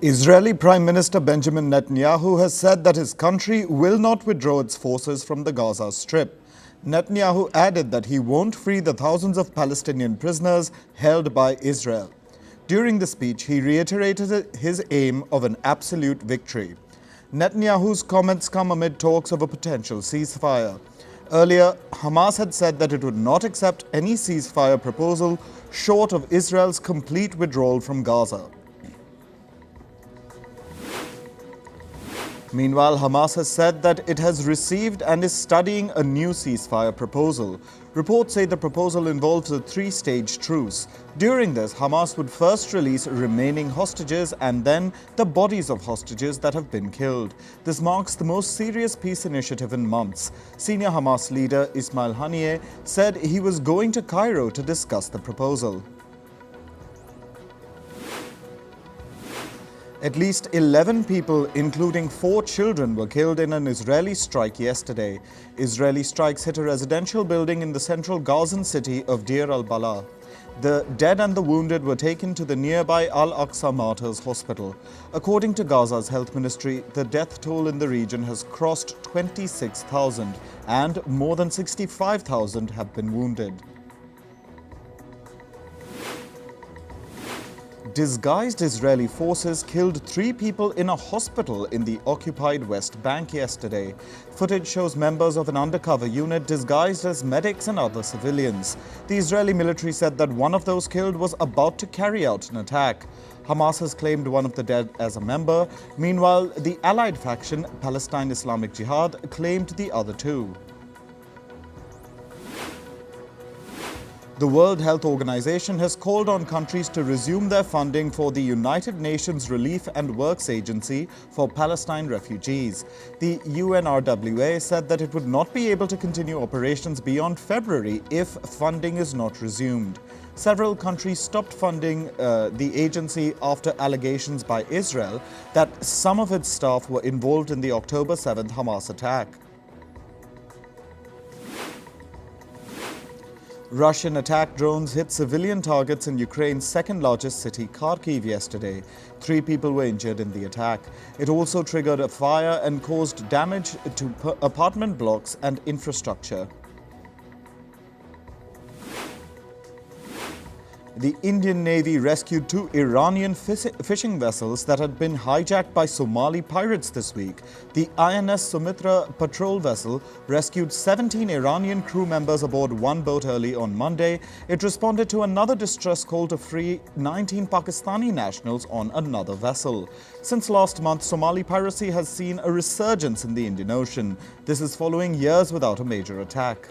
Israeli Prime Minister Benjamin Netanyahu has said that his country will not withdraw its forces from the Gaza Strip. Netanyahu added that he won't free the thousands of Palestinian prisoners held by Israel. During the speech, he reiterated his aim of an absolute victory. Netanyahu's comments come amid talks of a potential ceasefire. Earlier, Hamas had said that it would not accept any ceasefire proposal short of Israel's complete withdrawal from Gaza. Meanwhile, Hamas has said that it has received and is studying a new ceasefire proposal. Reports say the proposal involves a three-stage truce. During this, Hamas would first release remaining hostages and then the bodies of hostages that have been killed. This marks the most serious peace initiative in months. Senior Hamas leader Ismail Haniyeh said he was going to Cairo to discuss the proposal. At least 11 people, including 4 children, were killed in an Israeli strike yesterday. Israeli strikes hit a residential building in the central Gazan city of Deir al-Balah. The dead and the wounded were taken to the nearby Al-Aqsa Martyrs Hospital. According to Gaza's health ministry, the death toll in the region has crossed 26,000 and more than 65,000 have been wounded. Disguised Israeli forces killed 3 people in a hospital in the occupied West Bank yesterday. Footage shows members of an undercover unit disguised as medics and other civilians. The Israeli military said that one of those killed was about to carry out an attack. Hamas has claimed one of the dead as a member. Meanwhile, the allied faction, Palestine Islamic Jihad, claimed the other 2. The World Health Organization has called on countries to resume their funding for the United Nations Relief and Works Agency for Palestine refugees. The UNRWA said that it would not be able to continue operations beyond February if funding is not resumed. Several countries stopped funding the agency after allegations by Israel that some of its staff were involved in the October 7th Hamas attack. Russian attack drones hit civilian targets in Ukraine's second-largest city, Kharkiv, yesterday. 3 people were injured in the attack. It also triggered a fire and caused damage to apartment blocks and infrastructure. The Indian Navy rescued 2 Iranian fishing vessels that had been hijacked by Somali pirates this week. The INS Sumitra patrol vessel rescued 17 Iranian crew members aboard one boat early on Monday. It responded to another distress call to free 19 Pakistani nationals on another vessel. Since last month, Somali piracy has seen a resurgence in the Indian Ocean. This is following years without a major attack.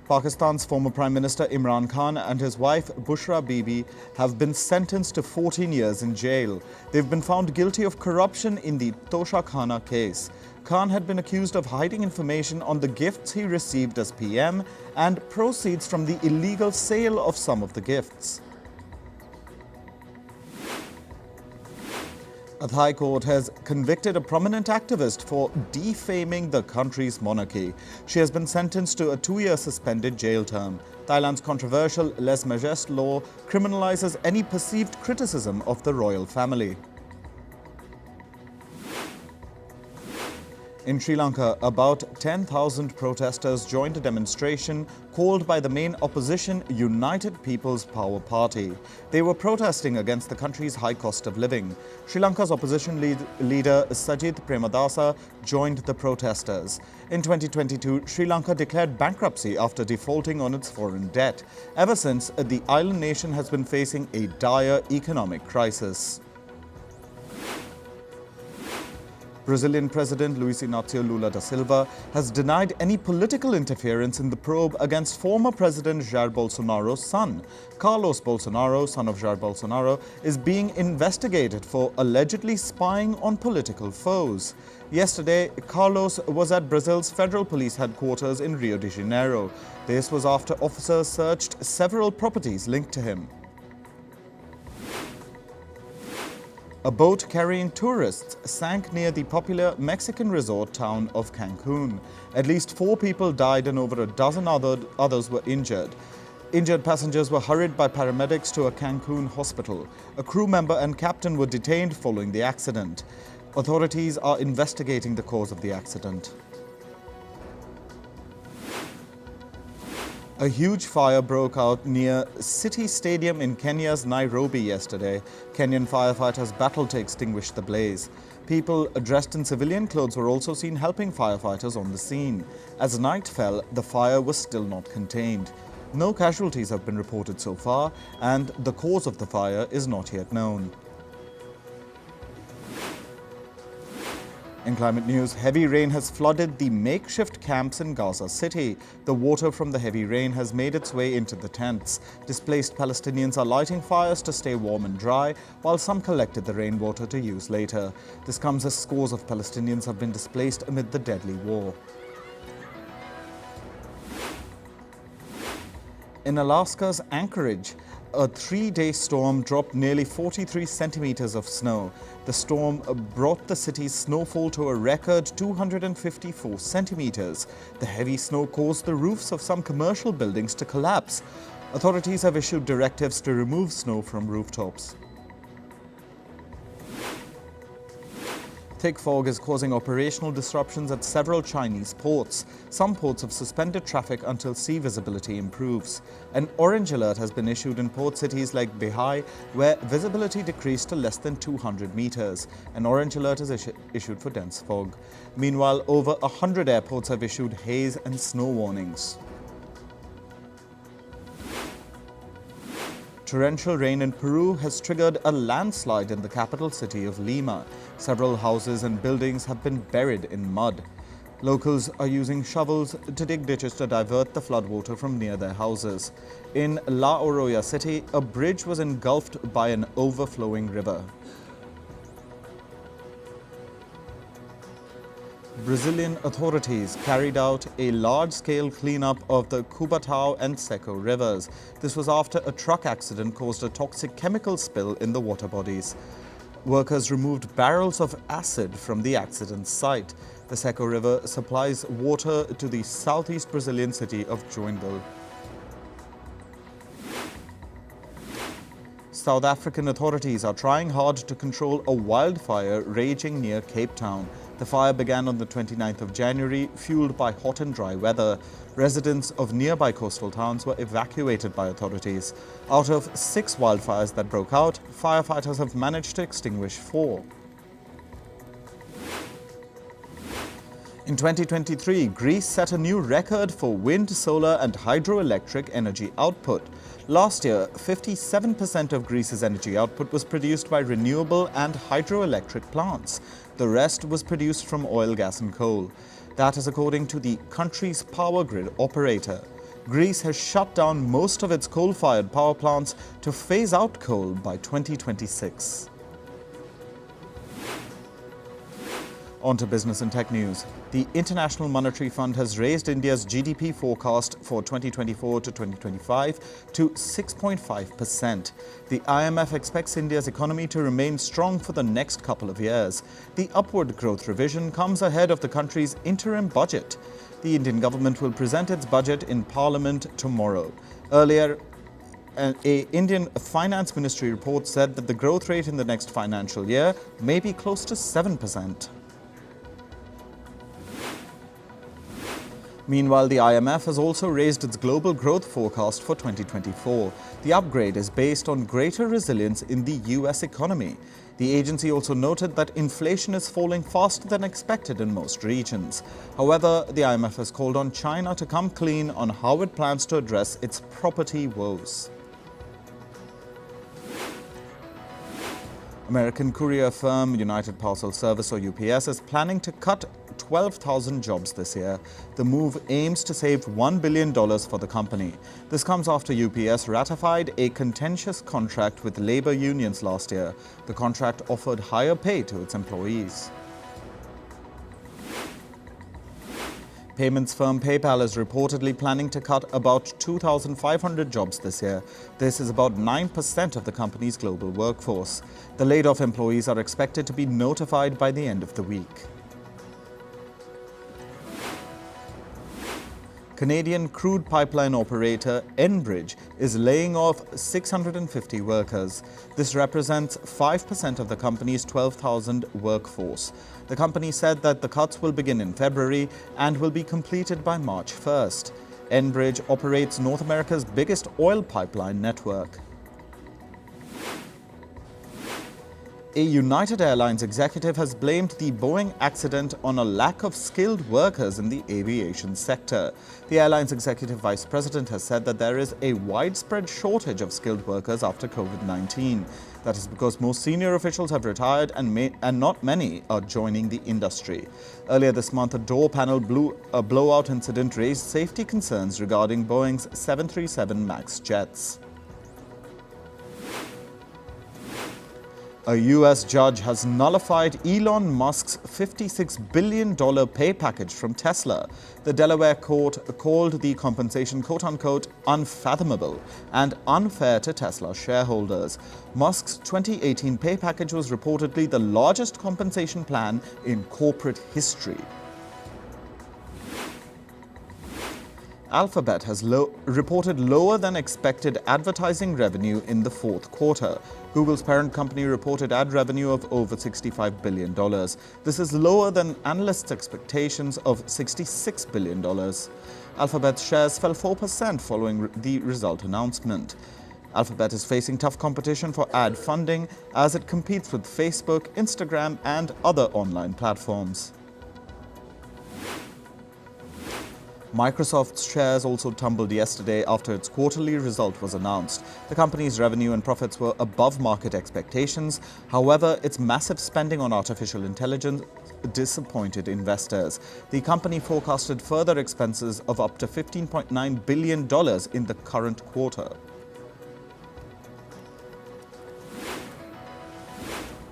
Pakistan's former Prime Minister Imran Khan and his wife Bushra Bibi have been sentenced to 14 years in jail. They've been found guilty of corruption in the Tosha Khana case. Khan had been accused of hiding information on the gifts he received as PM and proceeds from the illegal sale of some of the gifts. A Thai court has convicted a prominent activist for defaming the country's monarchy. She has been sentenced to a 2-year suspended jail term. Thailand's controversial lèse majesté law criminalizes any perceived criticism of the royal family. In Sri Lanka, about 10,000 protesters joined a demonstration called by the main opposition United People's Power Party. They were protesting against the country's high cost of living. Sri Lanka's opposition leader Sajith Premadasa joined the protesters. In 2022, Sri Lanka declared bankruptcy after defaulting on its foreign debt. Ever since, the island nation has been facing a dire economic crisis. Brazilian President Luiz Inácio Lula da Silva has denied any political interference in the probe against former President Jair Bolsonaro's son. Carlos Bolsonaro, son of Jair Bolsonaro, is being investigated for allegedly spying on political foes. Yesterday, Carlos was at Brazil's federal police headquarters in Rio de Janeiro. This was after officers searched several properties linked to him. A boat carrying tourists sank near the popular Mexican resort town of Cancun. At least 4 people died and over a dozen others were injured. Injured passengers were hurried by paramedics to a Cancun hospital. A crew member and captain were detained following the accident. Authorities are investigating the cause of the accident. A huge fire broke out near City Stadium in Kenya's Nairobi yesterday. Kenyan firefighters battled to extinguish the blaze. People dressed in civilian clothes were also seen helping firefighters on the scene. As night fell, the fire was still not contained. No casualties have been reported so far, and the cause of the fire is not yet known. In climate news, heavy rain has flooded the makeshift camps in Gaza City. The water from the heavy rain has made its way into the tents. Displaced Palestinians are lighting fires to stay warm and dry, while some collected the rainwater to use later. This comes as scores of Palestinians have been displaced amid the deadly war. In Alaska's Anchorage, a 3-day storm dropped nearly 43 centimeters of snow. The storm brought the city's snowfall to a record 254 centimeters. The heavy snow caused the roofs of some commercial buildings to collapse. Authorities have issued directives to remove snow from rooftops. Thick fog is causing operational disruptions at several Chinese ports. Some ports have suspended traffic until sea visibility improves. An orange alert has been issued in port cities like Beihai, where visibility decreased to less than 200 meters. An orange alert is issued for dense fog. Meanwhile, over 100 airports have issued haze and snow warnings. Torrential rain in Peru has triggered a landslide in the capital city of Lima. Several houses and buildings have been buried in mud. Locals are using shovels to dig ditches to divert the floodwater from near their houses. In La Oroya city, a bridge was engulfed by an overflowing river. Brazilian authorities carried out a large-scale cleanup of the Cubatão and Seco rivers. This was after a truck accident caused a toxic chemical spill in the water bodies. Workers removed barrels of acid from the accident site. The Seco River supplies water to the southeast Brazilian city of Joinville. South African authorities are trying hard to control a wildfire raging near Cape Town. The fire began on the 29th of January, fueled by hot and dry weather. Residents of nearby coastal towns were evacuated by authorities. Out of 6 wildfires that broke out, firefighters have managed to extinguish 4. In 2023, Greece set a new record for wind, solar and hydroelectric energy output. Last year, 57% of Greece's energy output was produced by renewable and hydroelectric plants. The rest was produced from oil, gas and coal. That is according to the country's power grid operator. Greece has shut down most of its coal-fired power plants to phase out coal by 2026. On to business and tech news. The International Monetary Fund has raised India's GDP forecast for 2024 to 2025 to 6.5%. The IMF expects India's economy to remain strong for the next couple of years. The upward growth revision comes ahead of the country's interim budget. The Indian government will present its budget in Parliament tomorrow. Earlier, an Indian Finance Ministry report said that the growth rate in the next financial year may be close to 7%. Meanwhile, the IMF has also raised its global growth forecast for 2024. The upgrade is based on greater resilience in the US economy. The agency also noted that inflation is falling faster than expected in most regions. However, the IMF has called on China to come clean on how it plans to address its property woes. American courier firm United Parcel Service, or UPS, is planning to cut 12,000 jobs this year. The move aims to save $1 billion for the company. This comes after UPS ratified a contentious contract with labor unions last year. The contract offered higher pay to its employees. Payments firm PayPal is reportedly planning to cut about 2,500 jobs this year. This is about 9% of the company's global workforce. The laid-off employees are expected to be notified by the end of the week. Canadian crude pipeline operator Enbridge is laying off 650 workers. This represents 5% of the company's 12,000 workforce. The company said that the cuts will begin in February and will be completed by March 1st. Enbridge operates North America's biggest oil pipeline network. A United Airlines executive has blamed the Boeing accident on a lack of skilled workers in the aviation sector. The airline's executive vice president has said that there is a widespread shortage of skilled workers after COVID-19. That is because most senior officials have retired and not many are joining the industry. Earlier this month, a door panel blowout incident raised safety concerns regarding Boeing's 737 MAX jets. A U.S. judge has nullified Elon Musk's $56 billion pay package from Tesla. The Delaware court called the compensation quote-unquote unfathomable and unfair to Tesla shareholders. Musk's 2018 pay package was reportedly the largest compensation plan in corporate history. Alphabet has reported lower than expected advertising revenue in the fourth quarter. Google's parent company reported ad revenue of over $65 billion. This is lower than analysts' expectations of $66 billion. Alphabet's shares fell 4% following the result announcement. Alphabet is facing tough competition for ad funding as it competes with Facebook, Instagram, and other online platforms. Microsoft's shares also tumbled yesterday after its quarterly result was announced. The company's revenue and profits were above market expectations. However, its massive spending on artificial intelligence disappointed investors. The company forecasted further expenses of up to $15.9 billion in the current quarter.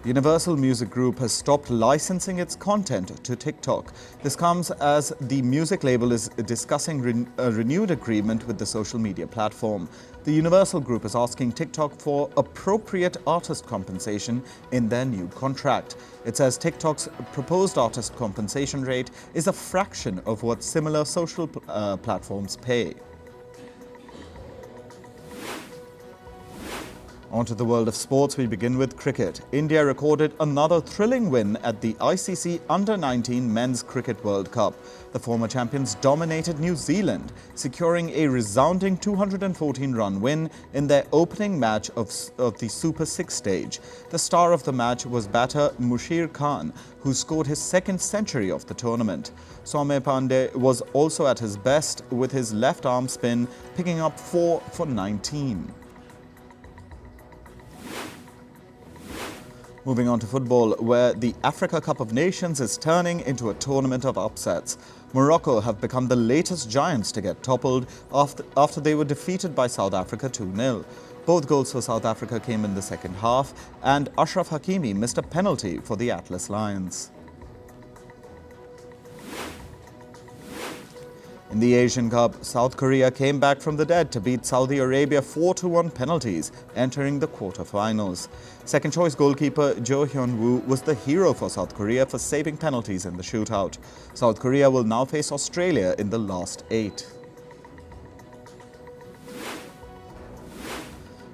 Universal Music Group has stopped licensing its content to TikTok. This comes as the music label is discussing a renewed agreement with the social media platform. The Universal Group is asking TikTok for appropriate artist compensation in their new contract. It says TikTok's proposed artist compensation rate is a fraction of what similar social platforms pay. On to the world of sports, we begin with cricket. India recorded another thrilling win at the ICC Under-19 Men's Cricket World Cup. The former champions dominated New Zealand, securing a resounding 214-run win in their opening match of the Super 6 stage. The star of the match was batter Bushra Bibi, who scored his second century of the tournament. Soumya Pandey was also at his best with his left arm spin, picking up 4 for 19. Moving on to football, where the Africa Cup of Nations is turning into a tournament of upsets. Morocco have become the latest giants to get toppled after they were defeated by South Africa 2-0. Both goals for South Africa came in the second half, and Ashraf Hakimi missed a penalty for the Atlas Lions. In the Asian Cup, South Korea came back from the dead to beat Saudi Arabia 4-1 penalties, entering the quarterfinals. Second-choice goalkeeper Jo Hyun-woo was the hero for South Korea for saving penalties in the shootout. South Korea will now face Australia in the last 8.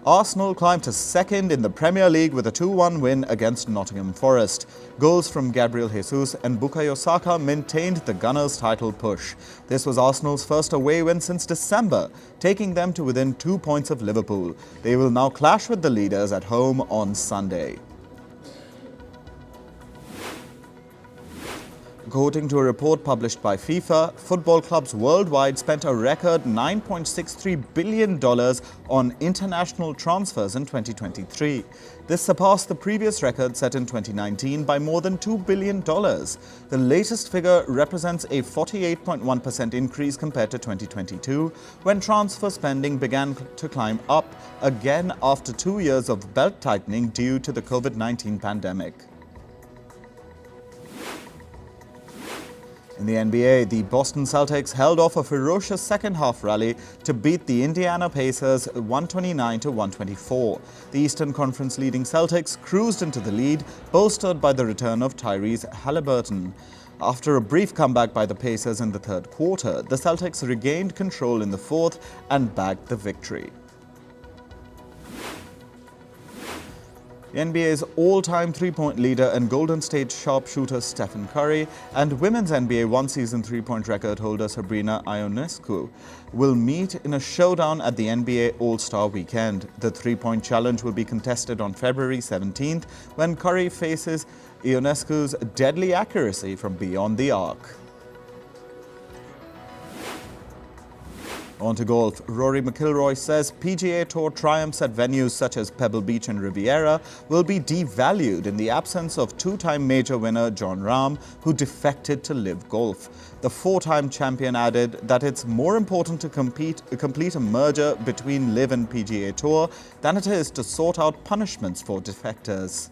Arsenal climbed to second in the Premier League with a 2-1 win against Nottingham Forest. Goals from Gabriel Jesus and Bukayo Saka maintained the Gunners' title push. This was Arsenal's first away win since December, taking them to within 2 points of Liverpool. They will now clash with the leaders at home on Sunday. According to a report published by FIFA, football clubs worldwide spent a record $9.63 billion on international transfers in 2023. This surpassed the previous record set in 2019 by more than $2 billion. The latest figure represents a 48.1% increase compared to 2022, when transfer spending began to climb up again after 2 years of belt tightening due to the COVID-19 pandemic. In the NBA, the Boston Celtics held off a ferocious second-half rally to beat the Indiana Pacers 129-124. The Eastern Conference leading Celtics cruised into the lead, bolstered by the return of Tyrese Halliburton. After a brief comeback by the Pacers in the third quarter, the Celtics regained control in the fourth and bagged the victory. The NBA's all-time three-point leader and Golden State sharpshooter Stephen Curry and women's NBA one-season three-point record holder Sabrina Ionescu will meet in a showdown at the NBA All-Star Weekend. The three-point challenge will be contested on February 17th when Curry faces Ionescu's deadly accuracy from beyond the arc. On to golf. Rory McIlroy says PGA Tour triumphs at venues such as Pebble Beach and Riviera will be devalued in the absence of two-time major winner Jon Rahm, who defected to LIV Golf. The four-time champion added that it's more important to complete a merger between LIV and PGA Tour than it is to sort out punishments for defectors.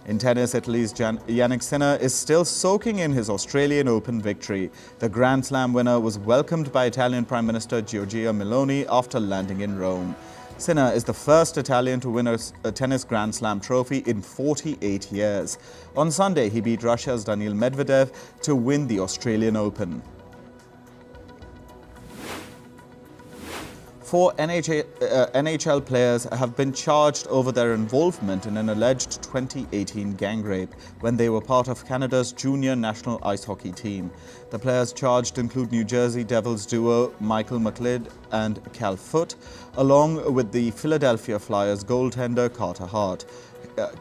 In tennis, Italy's Jannik Sinner is still soaking in his Australian Open victory. The Grand Slam winner was welcomed by Italian Prime Minister Giorgia Meloni after landing in Rome. Sinner is the first Italian to win a tennis Grand Slam trophy in 48 years. On Sunday, he beat Russia's Daniil Medvedev to win the Australian Open. Four NHL players have been charged over their involvement in an alleged 2018 gang rape when they were part of Canada's junior national ice hockey team. The players charged include New Jersey Devils duo Michael McLeod and Cal Foote, along with the Philadelphia Flyers goaltender Carter Hart.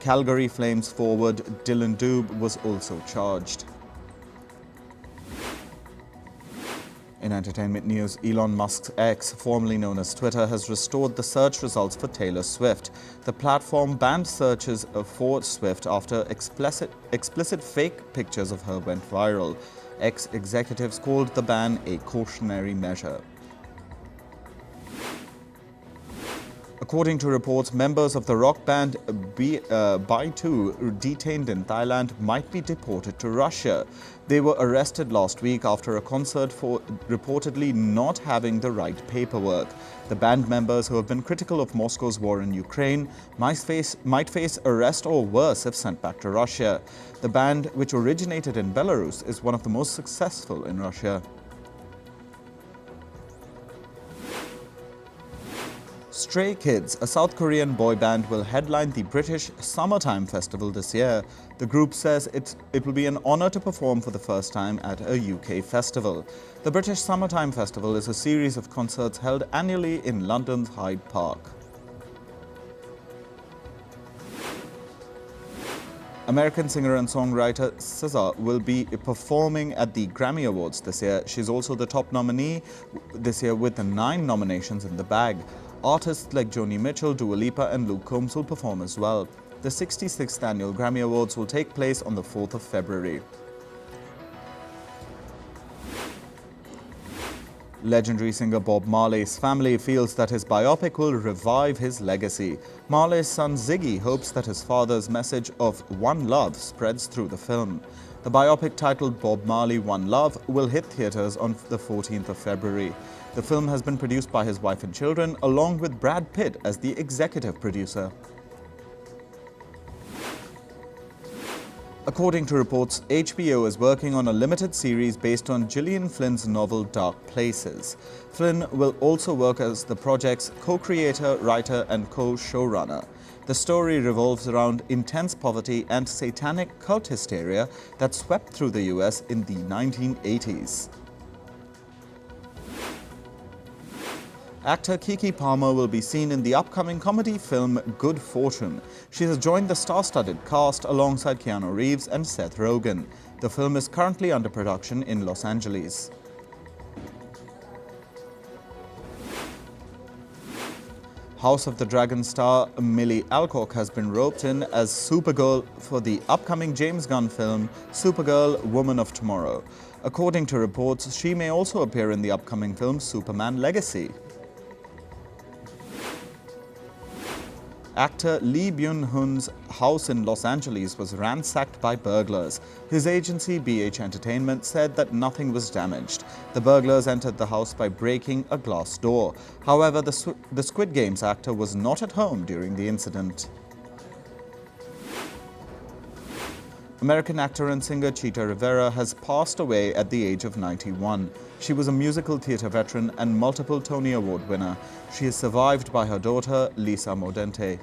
Calgary Flames forward Dylan Dubé was also charged. In entertainment news, Elon Musk's X, formerly known as Twitter, has restored the search results for Taylor Swift. The platform banned searches for Swift after explicit fake pictures of her went viral. X executives called the ban a cautionary measure. According to reports, members of the rock band B2 detained in Thailand might be deported to Russia. They were arrested last week after a concert for reportedly not having the right paperwork. The band members, who have been critical of Moscow's war in Ukraine, might face arrest or worse if sent back to Russia. The band, which originated in Belarus, is one of the most successful in Russia. Stray Kids, a South Korean boy band, will headline the British Summertime Festival this year. The group says it will be an honour to perform for the first time at a UK festival. The British Summertime Festival is a series of concerts held annually in London's Hyde Park. American singer and songwriter SZA will be performing at the Grammy Awards this year. She's also the top nominee this year with 9 nominations in the bag. Artists like Joni Mitchell, Dua Lipa and Luke Combs will perform as well. The 66th Annual Grammy Awards will take place on the 4th of February. Legendary singer Bob Marley's family feels that his biopic will revive his legacy. Marley's son Ziggy hopes that his father's message of One Love spreads through the film. The biopic, titled Bob Marley One Love, will hit theatres on the 14th of February. The film has been produced by his wife and children, along with Brad Pitt as the executive producer. According to reports, HBO is working on a limited series based on Gillian Flynn's novel Dark Places. Flynn will also work as the project's co-creator, writer and co-showrunner. The story revolves around intense poverty and satanic cult hysteria that swept through the US in the 1980s. Actor Keke Palmer will be seen in the upcoming comedy film Good Fortune. She has joined the star-studded cast alongside Keanu Reeves and Seth Rogen. The film is currently under production in Los Angeles. House of the Dragon star Millie Alcock has been roped in as Supergirl for the upcoming James Gunn film Supergirl, Woman of Tomorrow. According to reports, she may also appear in the upcoming film Superman Legacy. Actor Lee Byung-hun's house in Los Angeles was ransacked by burglars. His agency, BH Entertainment, said that nothing was damaged. The burglars entered the house by breaking a glass door. However, the Squid Games actor was not at home during the incident. American actor and singer Chita Rivera has passed away at the age of 91. She was a musical theatre veteran and multiple Tony Award winner. She is survived by her daughter, Lisa Mordente.